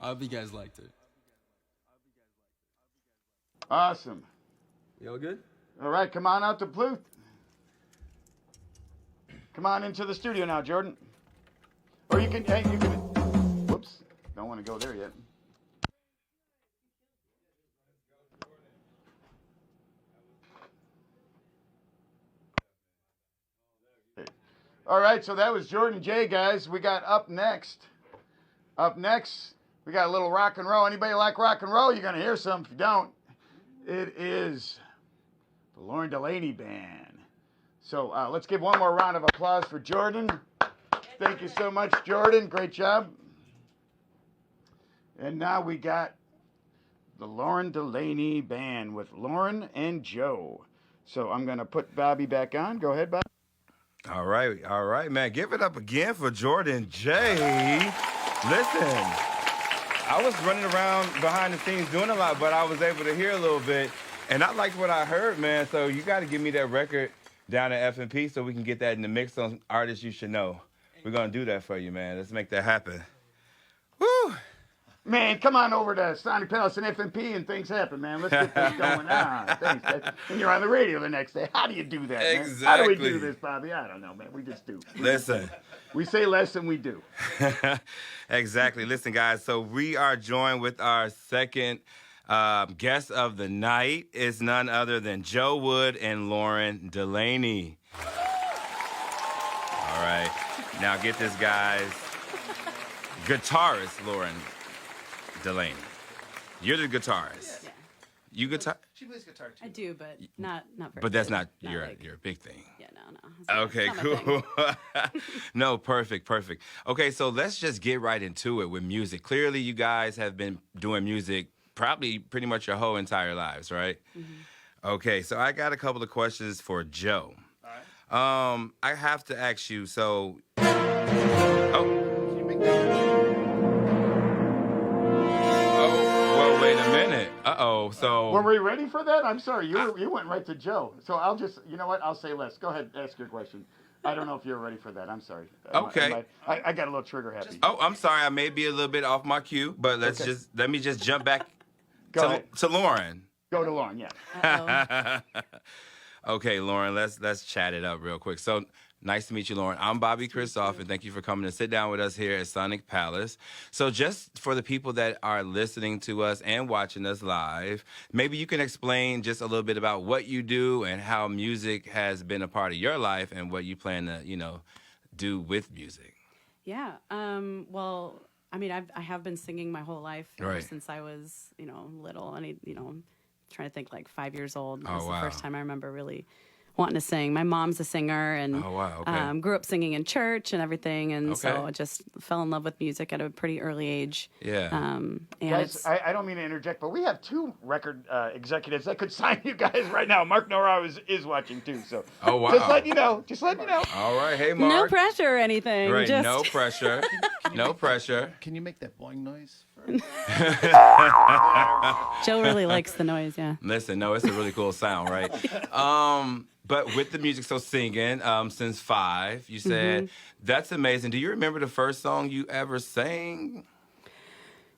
I hope you guys liked it. Awesome. You all good? All right, come on out to Bluth. Come on into the studio now, Jordan. Or you can, whoops, don't want to go there yet. All right, so that was Jordan J, guys. We got up next, we got a little rock and roll. Anybody like rock and roll? You're going to hear some. If you don't, it is the Lauren Delaney Band. So let's give one more round of applause for Jordan. Thank you so much, Jordan. Great job. And now we got the Lauren Delaney Band with Lauren and Joe. So I'm going to put Bobby back on. Go ahead, Bobby. All right, man. Give it up again for Jordan J. Listen, I was running around behind the scenes doing a lot, but I was able to hear a little bit, and I liked what I heard, man. So you got to give me that record down at FMP so we can get that in the mix on Artists You Should Know. We're going to do that for you, man. Let's make that happen. Woo! Man, come on over to Sonic Palace and FMP and things happen, man. Let's get this going on. Thanks, man. And you're on the radio the next day. How do you do that, man? Exactly. How do we do this, Bobby? I don't know, man. We just do. Listen. We say less than we do. Exactly. Listen, guys, so we are joined with our second guest of the night. It's none other than Joe Wood and Lauren Delaney. All right. Now get this, guys. Guitarist Lauren Delaney. You're the guitarist. Yeah. You guitar? She plays guitar too. I do, but not very But that's good. not Not your like- your big thing. Yeah, no. Okay, It's not my cool. thing. No, perfect. Okay, so let's just get right into it with music. Clearly, you guys have been doing music probably pretty much your whole entire lives, right? Mm-hmm. Okay, so I got a couple of questions for Joe. All right. I have to ask you, so... Oh. Can you make that? Oh, well, wait a minute. Uh-oh, so... Were we ready for that? I'm sorry. You went right to Joe. So I'll just, you know what? I'll say less. Go ahead, ask your question. I don't know if you're ready for that. I'm sorry. Okay. I got a little trigger happy. Oh, I'm sorry. I may be a little bit off my cue, but let me just jump back to Lauren. Go to Lauren, yeah. Uh-oh. Okay, Lauren, let's chat it up real quick. So, nice to meet you, Lauren. I'm Bobby Christoph, and thank you for coming to sit down with us here at Sonic Palace. So, just for the people that are listening to us and watching us live, maybe you can explain just a little bit about what you do and how music has been a part of your life and what you plan to, do with music. Yeah. Well, I mean, I have been singing my whole life ever Right. since I was, little. And trying to think, like 5 years old. That Oh, was wow. the first time I remember really wanting to sing. My mom's a singer and Oh, wow, okay. grew up singing in church and everything. And so Okay. I just fell in love with music at a pretty early age. Yeah. And Guys, it's, I don't mean to interject, but we have two record executives that could sign you guys right now. Mark Norau is watching too, so Oh, wow. just letting you know. All right. Hey, Mark. no pressure or anything. Right, Just, no pressure. No pressure. Can you make that boing noise? Joe really likes the noise, yeah. Listen, no, it's a really cool sound, right? But with the music, so singing, since 5, you said, that's amazing. Do you remember the first song you ever sang?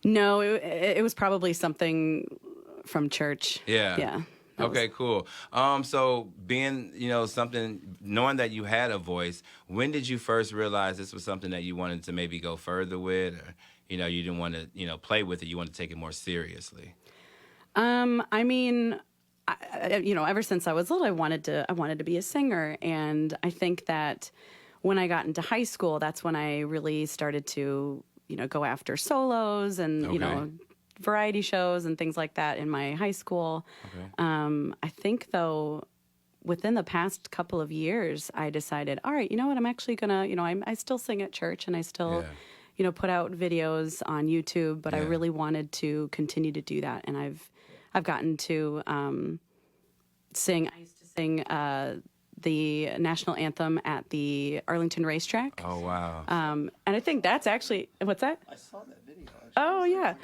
No, it was probably something from church. Yeah. Yeah. Okay, cool. So being, knowing that you had a voice, when did you first realize this was something that you wanted to maybe go further with, or, you didn't want to, play with it, you wanted to take it more seriously? I mean, ever since I was little, I wanted to be a singer, and I think that when I got into high school, that's when I really started to, go after solos and Okay. variety shows and things like that in my high school. Okay. I think though, within the past couple of years, I decided, all right, you know what, I'm actually gonna, I still sing at church and I still, put out videos on YouTube, but I Yeah. really wanted to continue to do that, and I've gotten to sing. I used to sing the national anthem at the Arlington racetrack. Oh, wow. And I think that's actually, what's that? I saw that video. Oh, yeah.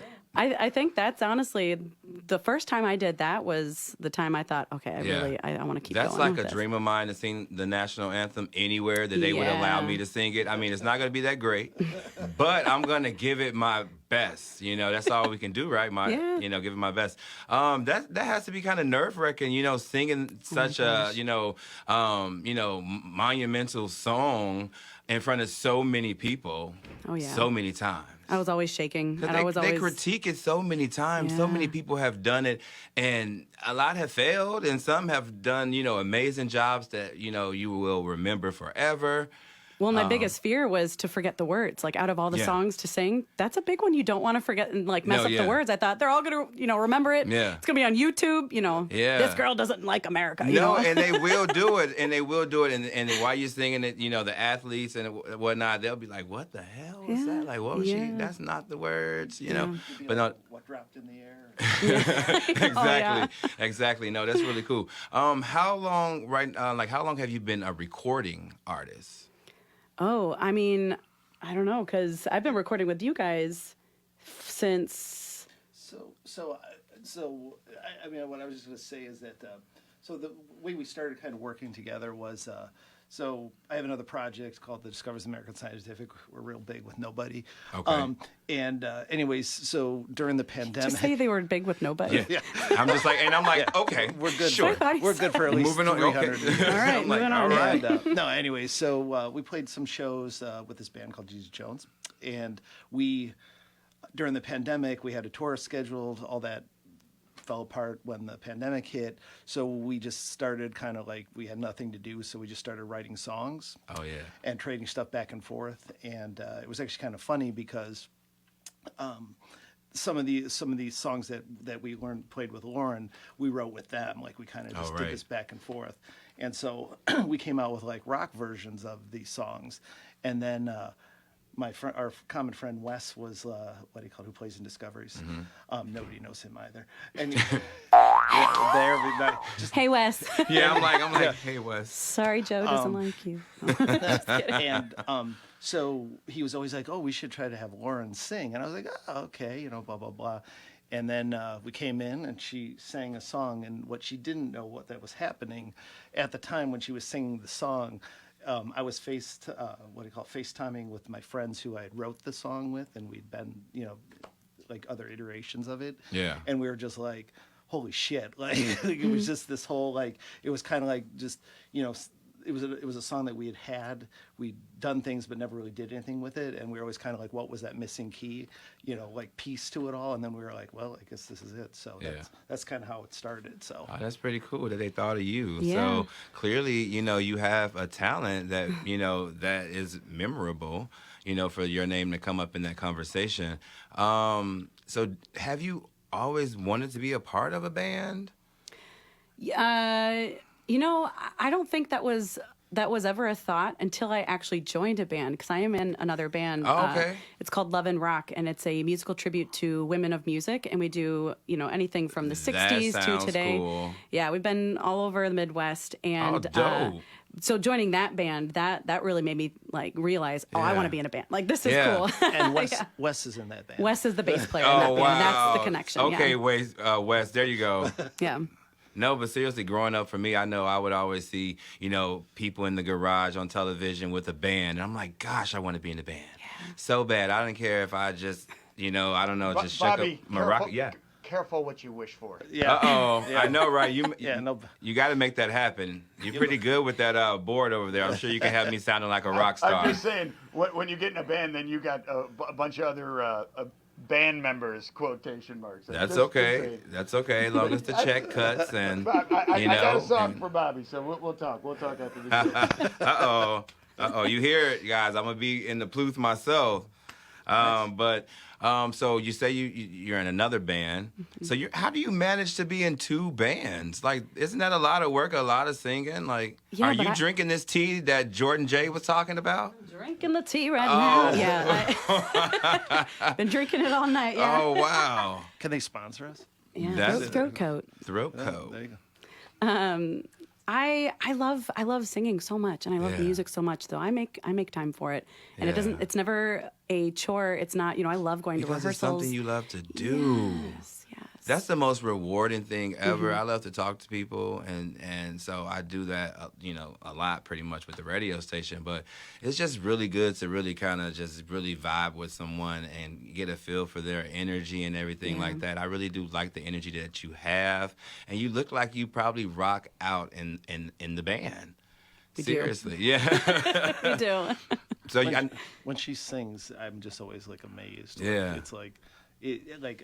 I think that's honestly the first time I did that was the time I thought, okay, I want to keep That's going. like with a this. dream of mine to sing the national anthem anywhere that they would allow me to sing it. I mean, it's not going to be that great, but I'm going to give it my best. That's all we can do, right? Give it my best. That has to be kind of nerve-wracking, singing such a, monumental song in front of so many people. Oh, yeah. So many times. I was always shaking. Because they critique it so many times. So many people have done it, and a lot have failed, and some have done, amazing jobs that, you will remember forever. Well, my biggest fear was to forget the words. Like, out of all the songs to sing, that's a big one. You don't want to forget and, mess up the words. I thought they're all going to, remember it. Yeah. It's going to be on YouTube. This girl doesn't like America. And they will do it. And they will do it. And while you're singing it, the athletes and whatnot, they'll be like, what the hell is that? Like, what was she? That's not the words, But no. What dropped in the air? Exactly. No, that's really cool. How long have you been a recording artist? Oh, I mean, I don't know, because I've been recording with you guys since. I mean, what I was just going to say is that, so the way we started kind of working together was, so I have another project called The Discoveries of American Scientific. We're real big with nobody. Okay. Anyways, so during the pandemic. Just say they were big with nobody. Yeah. I'm just like, and I'm like, okay, we're good. Sure. We're good for at least moving on. 300. Okay. All right, moving on. All right. No, anyway, so we played some shows with this band called Jesus Jones, and during the pandemic, we had a tour scheduled. All that fell apart when the pandemic hit, so we just started kind of like, we had nothing to do, so we just started writing songs. Oh yeah. And trading stuff back and forth, and it was actually kind of funny because some of these songs that we played with Lauren, we wrote with them. Like, we kind of just did this back and forth, and so we came out with like rock versions of these songs, and then our common friend Wes was who plays in Discoveries. Mm-hmm. Nobody knows him either. And Hey, Wes. Yeah, I'm like, hey, Wes. Sorry, Joe doesn't like you. And so he was always like, oh, we should try to have Lauren sing. And I was like, oh, okay, blah, blah, blah. And then we came in and she sang a song. And what she didn't know what that was happening at the time when she was singing the song, I was FaceTiming with my friends who I had wrote the song with, and we'd been, like other iterations of it. Yeah. And we were just like, holy shit. Like, it was just this whole, like, it was kind of like just, it was a song that we'd done things but never really did anything with it, and we were always kind of like, what was that missing key, like piece to it all, and then we were like, well, I guess this is it. So that's kind of how it started. So that's pretty cool that they thought of you. Yeah. So clearly, you have a talent that that is memorable, for your name to come up in that conversation. So have you always wanted to be a part of a band? I don't think that was ever a thought until I actually joined a band, because I am in another band. Oh, okay. It's called Love and Rock, and it's a musical tribute to women of music, and we do, anything from the 60s to today. Cool. Yeah, we've been all over the Midwest, and dope. So joining that band, that really made me like realize, I want to be in a band. Like, this is cool. And Wes is in that band. Wes is the bass player in that band. Wow. That's the connection. Okay, yeah. Wes, there you go. Yeah. No, but seriously, growing up for me, I know I would always see, people in the garage on television with a band. And I'm like, gosh, I want to be in a band. Yeah. So bad. I don't care if I just, I don't know, just shake up my rock. Yeah. Careful what you wish for. Yeah. Uh-oh. Yeah. I know, right? You got to make that happen. You're pretty good with that board over there. I'm sure you can have me sounding like a rock star. I'm just saying, when you get in a band, then you got a bunch of other band members, quotation marks. That's okay. That's okay, as long as the check cuts and, I got a song for Bobby, so we'll talk. We'll talk after this. Uh-oh. You hear it, guys. I'm going to be in the Pluth myself. So you say you're in another band. Mm-hmm. So how do you manage to be in two bands? Like, isn't that a lot of work, a lot of singing? Like, are you drinking this tea that Jordan J was talking about? Drinking the tea right now. Yeah. Been drinking it all night. Yeah. Oh, wow. Can they sponsor us? Yeah. Throat coat. Throat coat. There you go. I love singing so much, and I love music so much. Though I make time for it, and it's never a chore. It's not, I love going to rehearsals. Because it's something you love to do. Yes. That's the most rewarding thing ever. I love to talk to people, and so I do that, a lot pretty much with the radio station. But it's just really good to really kind of just really vibe with someone and get a feel for their energy and everything like that. I really do like the energy that you have, and you look like you probably rock out in the band. Seriously, yeah. We do. So when she sings, I'm just always like amazed. Yeah. It's like. I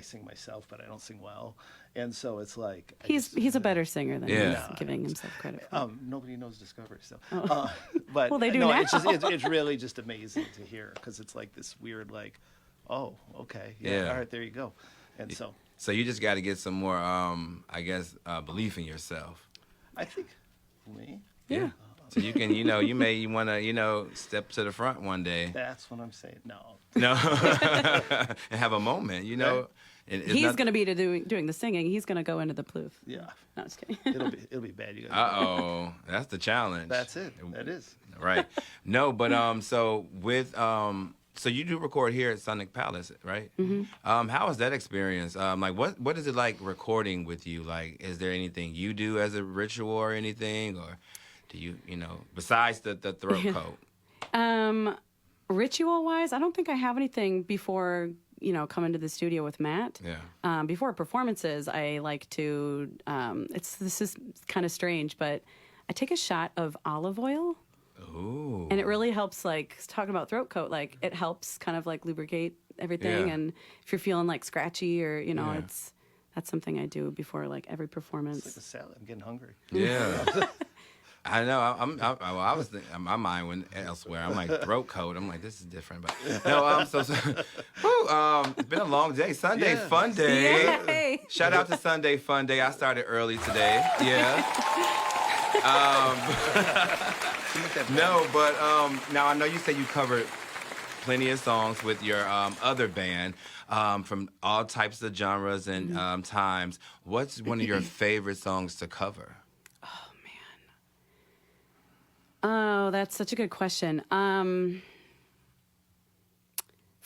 sing myself, but I don't sing well, and so it's like he's a better singer than he's giving himself credit for. Nobody knows Discovery, so but well, they do now. It's really just amazing to hear because it's like this weird oh, okay, all right, there you go, and so you just got to get some more, belief in yourself. I think me, yeah. So you can, you may want to, step to the front one day. That's what I'm saying. No. And have a moment, Yeah. He's going to be doing the singing. He's going to go into the pluth. Yeah. No, just kidding. It'll be bad. You guys. Uh-oh. That's the challenge. That's it. That is. Right. No, but so with so you do record here at Sonic Palace, right? Mm-hmm. How is that experience? What is it like recording with you? Like, is there anything you do as a ritual or anything, or do you, besides the throat coat? Ritual-wise, I don't think I have anything before, coming to the studio with Matt. Yeah. Before performances, I like to, this is kind of strange, but I take a shot of olive oil. Ooh. And it really helps, talking about throat coat, it helps kind of lubricate everything. Yeah. And if you're feeling scratchy or, that's something I do before every performance. It's like a salad. I'm getting hungry. Yeah. I know. I was thinking, my mind went elsewhere. I'm like, throat coat. I'm like, this is different. But no, it's been a long day. Sunday fun day. Yay. Shout out to Sunday fun day. I started early today. Yeah. No, but now I know you say you covered plenty of songs with your other band from all types of genres and times. What's one of your favorite songs to cover? Oh, that's such a good question. From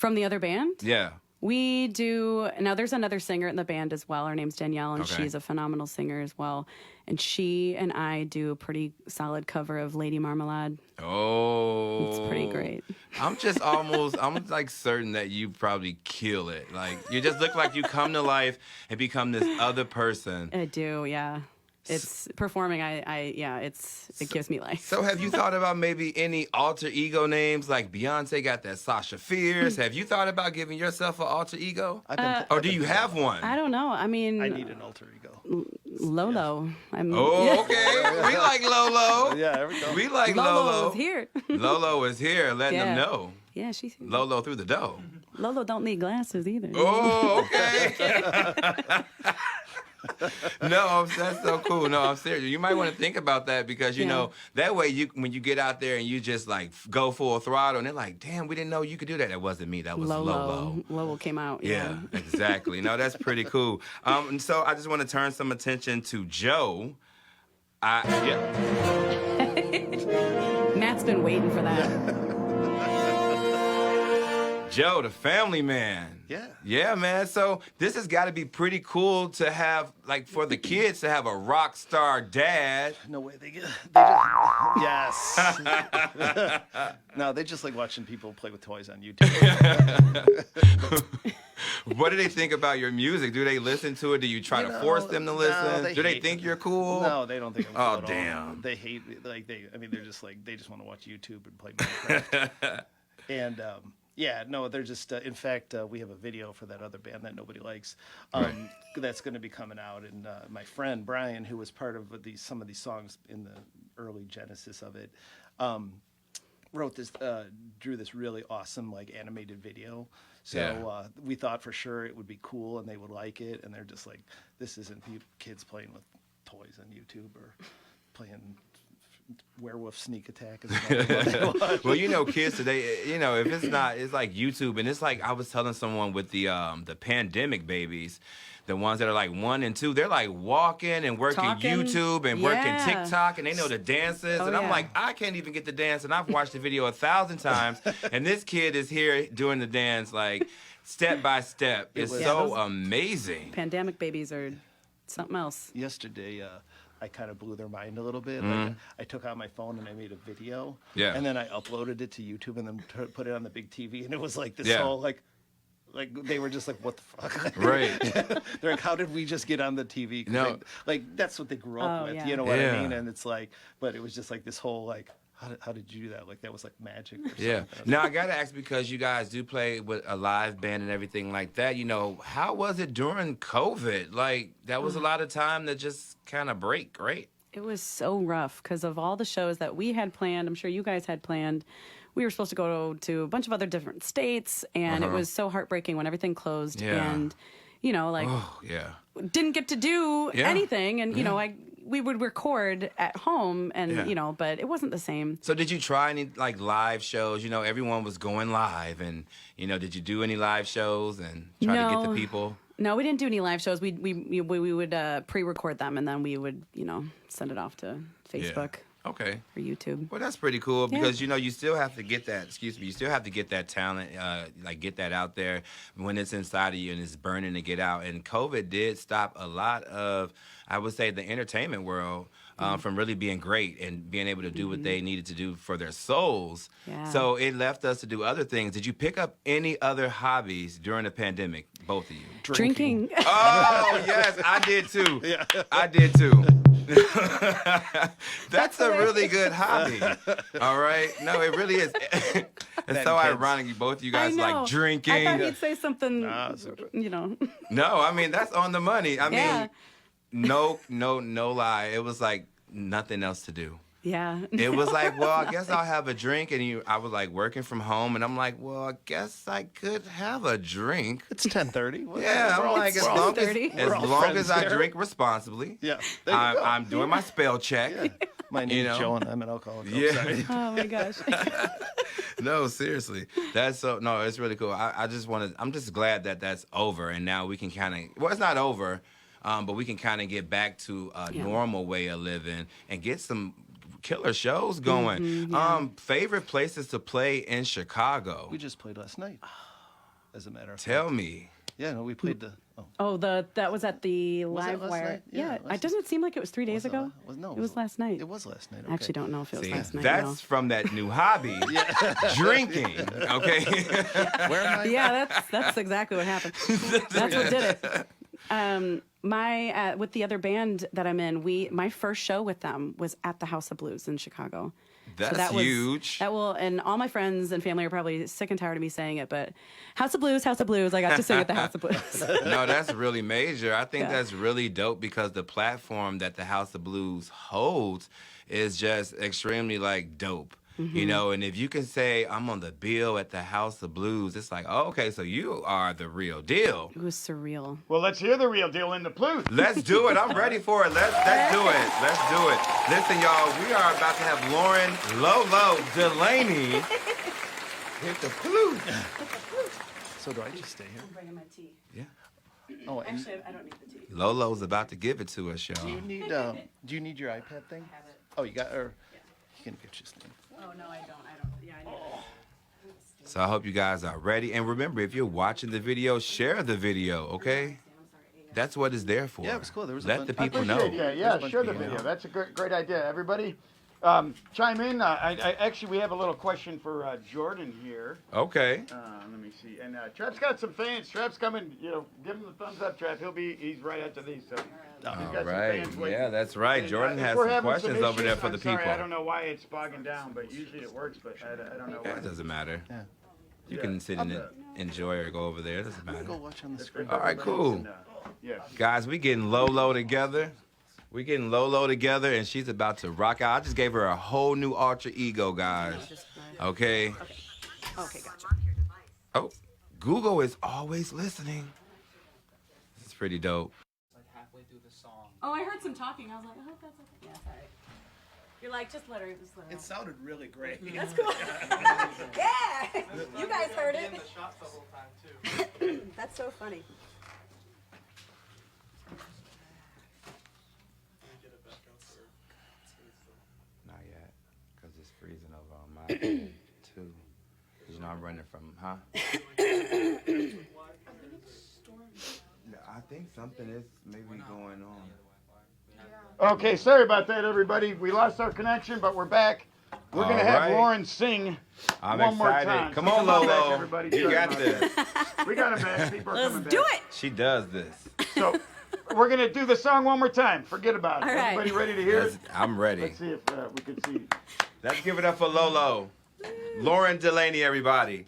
the other band? Yeah. We do, now there's another singer in the band as well. Her name's Danielle, and she's a phenomenal singer as well. And she and I do a pretty solid cover of Lady Marmalade. Oh. It's pretty great. I'm certain that you probably kill it. You just look like you come to life and become this other person. I do, yeah. It's performing. It gives me life. So have you thought about maybe any alter ego names? Like Beyonce got that Sasha Fierce. Have you thought about giving yourself an alter ego? Or do you have one? I don't know. I mean, I need an alter ego. Lolo. Okay. We like Lolo. Yeah, there we go. We like Lolo. Lolo Is here. Lolo is here, letting them know. Yeah, she's here. Lolo through the dough. Lolo don't need glasses either. Oh, okay. No, that's so cool. No, I'm serious. You might want to think about that because, that way when you get out there and you just go full throttle and they're like, damn, we didn't know you could do that. That wasn't me. That was Lolo. Lolo came out. Yeah, exactly. No, that's pretty cool. And so I just want to turn some attention to Joe. Matt's been waiting for that. Joe, the family man. Yeah. Yeah, man. So this has got to be pretty cool to have, for the kids to have a rock star dad. No way. Yes. No, they just like watching people play with toys on YouTube. What do they think about your music? Do they listen to it? Do you try to force them to listen? No, do they think you're cool? No, they don't think I'm cool at all. Damn. They hate they're just they just want to watch YouTube and play Minecraft. And they're just. In fact, we have a video for that other band that nobody likes. That's going to be coming out, and my friend Brian, who was part of some of these songs in the early genesis of it, drew this really awesome animated video. So we thought for sure it would be cool and they would like it, and they're just like, this isn't kids playing with toys on YouTube or playing Werewolf Sneak Attack is another one I watch. Well, you know, kids today, if it's not, it's like YouTube, and it's like I was telling someone with the pandemic babies, the ones that are like 1 and 2, they're like walking and working YouTube and working TikTok, and they know the dances, and I'm like, I can't even get the dance, and I've watched the video 1,000 times, and this kid is here doing the dance like step by step. It's so amazing. Pandemic babies are something else. Yesterday, I kind of blew their mind a little bit. Like, I took out my phone and I made a video. Yeah. And then I uploaded it to YouTube and then put it on the big TV. And it was like this whole, like they were just like, what the fuck? Right. They're like, how did we just get on the TV? 'Cause No. like, that's what they grew up with. Yeah. You know what I mean? And it's like, but it was just like this whole, like, how did you do that? Like, that was like magic or something. Yeah. Now, I got to ask, because you guys do play with a live band and everything like that, how was it during COVID? Like, that was a lot of time to just kind of break, right? It was so rough because of all the shows that we had planned. I'm sure you guys had planned. We were supposed to go to a bunch of other different states, and it was so heartbreaking when everything closed. Yeah. And, Oh, didn't get to do anything. And, we would record at home and, but it wasn't the same. So did you try any like live shows? Everyone was going live, and did you do any live shows and try to get the people? No, we didn't do any live shows. We would pre-record them, and then we would send it off to Facebook. Okay. Or YouTube. Well, that's pretty cool because, you still have to get that, you still have to get that talent, get that out there when it's inside of you and it's burning to get out. And COVID did stop a lot of, I would say, the entertainment world from really being great and being able to do what they needed to do for their souls. Yeah. So it left us to do other things. Did you pick up any other hobbies during the pandemic, both of you? Drinking. Oh, yes, I did too. Yeah. I did too. That's a really good hobby. All right? No, it really is. It's so ironic. Both of you guys like drinking. I thought he'd say something, No, I mean, that's on the money. I mean, no lie. It was like nothing else to do. Yeah. It was like, well, I guess I'll have a drink. And I was like working from home. And I'm like, well, I guess I could have a drink. It's 10:30. Yeah, I'm like, as long as I drink responsibly. Yeah. I'm doing my spell check. Yeah. My name's Joe and I'm an alcoholic. Yeah. Sorry. Oh my gosh. No, seriously. It's really cool. I'm just glad that that's over. And now we can it's not over, but we can kind of get back to a normal way of living and get some killer shows going. Favorite places to play in Chicago? We just played last night, as a matter of fact. Tell me. Yeah, no, we played that was at the Live last Wire. night? Yeah, It doesn't seem like it was 3 days ago. No, it was last night. It was last night. Okay. I actually don't know if it was last night. That's from that new hobby, drinking. Okay. Where am I? Yeah, that's exactly what happened. That's what did it. With the other band that I'm in, my first show with them was at the House of Blues in Chicago. That's huge. And all my friends and family are probably sick and tired of me saying it, but House of Blues, I got to sing at the House of Blues. No, that's really major. I think that's really dope because the platform that the House of Blues holds is just extremely dope. And if you can say, I'm on the bill at the House of Blues, it's like, oh, okay, so you are the real deal. It was surreal. Well, let's hear the real deal in the blues. Let's do it. I'm ready for it. Let's do it. Let's do it. Listen, y'all, we are about to have Lauren Lolo Delaney hit the blues. So do I just stay here? I'm bringing my tea. Yeah. Oh, Actually, I don't need the tea. Lolo's about to give it to us, y'all. Do you need your iPad thing? I have it. Oh, you got you can get your stand. Oh, no, I don't. Yeah, I need it. So I hope you guys are ready. And remember, if you're watching the video, share the video, okay? That's what it's there for. Yeah, it was cool. There was Let the people know. Yeah, share the video. That's a great idea. Everybody, chime in. Actually, we have a little question for Jordan here. Okay. Let me see. And Trap's got some fans. Trap's coming. Give him the thumbs up, Trap. He's right after these. So. All right. Yeah, that's right. Jordan has some questions over there for the people. I don't know why it's bogging down, but usually it works. But I don't know why. It doesn't matter. Yeah. You can sit and enjoy or go over there. It doesn't matter. Go watch on the screen. All right, cool. Yeah. Guys, we getting Lolo together. And she's about to rock out. I just gave her a whole new alter ego, guys. Okay. Okay, gotcha. Oh, Google is always listening. This is pretty dope. Oh, I heard some talking. I was like, I hope that's okay. Yeah, sorry. You're like, just let her know. It sounded really great. That's cool. Yeah, you guys heard it. The shots the whole time too. That's so funny. Not yet, because it's freezing over on my end, too. You know, I'm running from, huh? I think something is maybe going on. Okay, sorry about that, everybody. We lost our connection, but we're back. We're going to have right. Lauren sing I'm one more excited. time. Come So on, back, Lolo. everybody. You Sorry got about this. that. We got him back. People are Let's coming back. do it. She does this. So we're going to do the song one more time. Forget about it. All right. Everybody ready to hear it? I'm ready. Let's see if we can see. Let's give it up for Lolo. Lauren Delaney, everybody.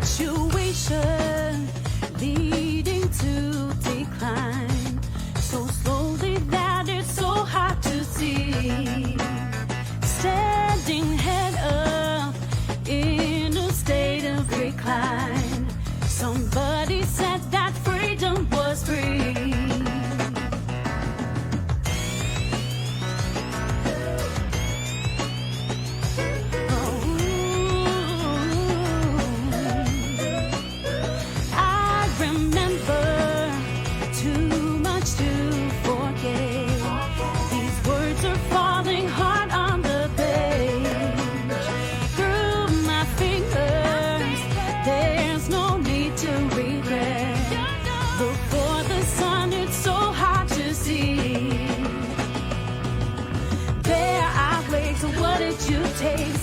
Situation leading to decline, so slowly that it's so hard to see. Standing head up in a state of recline. Somebody said that freedom was free.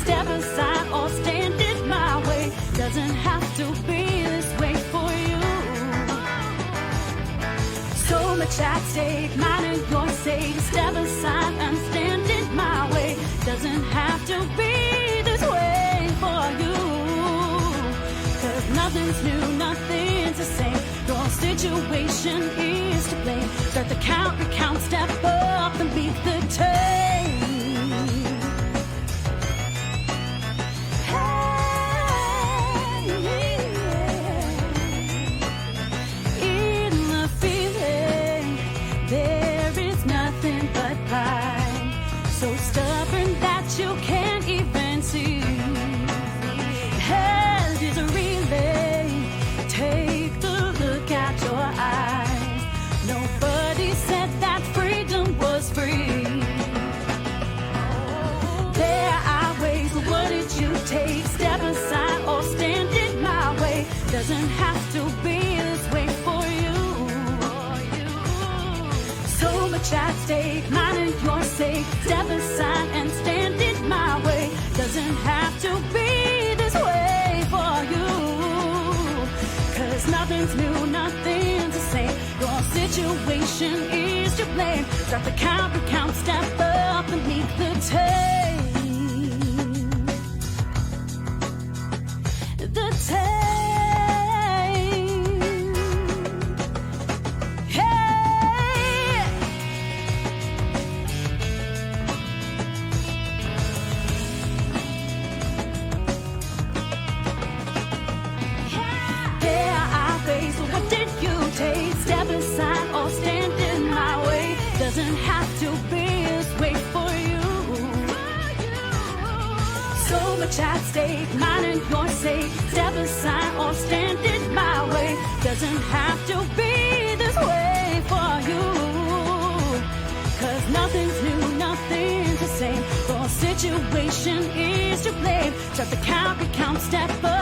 Step aside or stand in my way. Doesn't have to be this way for you. So much at stake, mine and your sake. Step aside and stand in my way. Doesn't have to be this way for you. Cause nothing's new, nothing to say. Your situation is to blame. Start the count, recount, step up and beat the tape. So stubborn that you can't even see. Hell is a relay. Take a look at your eyes. Nobody said that freedom was free. There are ways, but what did you take? Step aside or stand in my way. Doesn't have to be this way for you. So much at stake, mine and your sake. Step aside and stand in my way. Doesn't have to be this way for you. Cause nothing's new, nothing to say. Your situation is to blame. Start the count, recount, step up and meet the tape. The tape. Step aside or stand in my way. Doesn't have to be this way for you. So much at stake, mine and your sake. Step aside or stand in my way. Doesn't have to be this way for you. Cause nothing's new, nothing to say. Your situation is to blame. Start the count, recount, step up.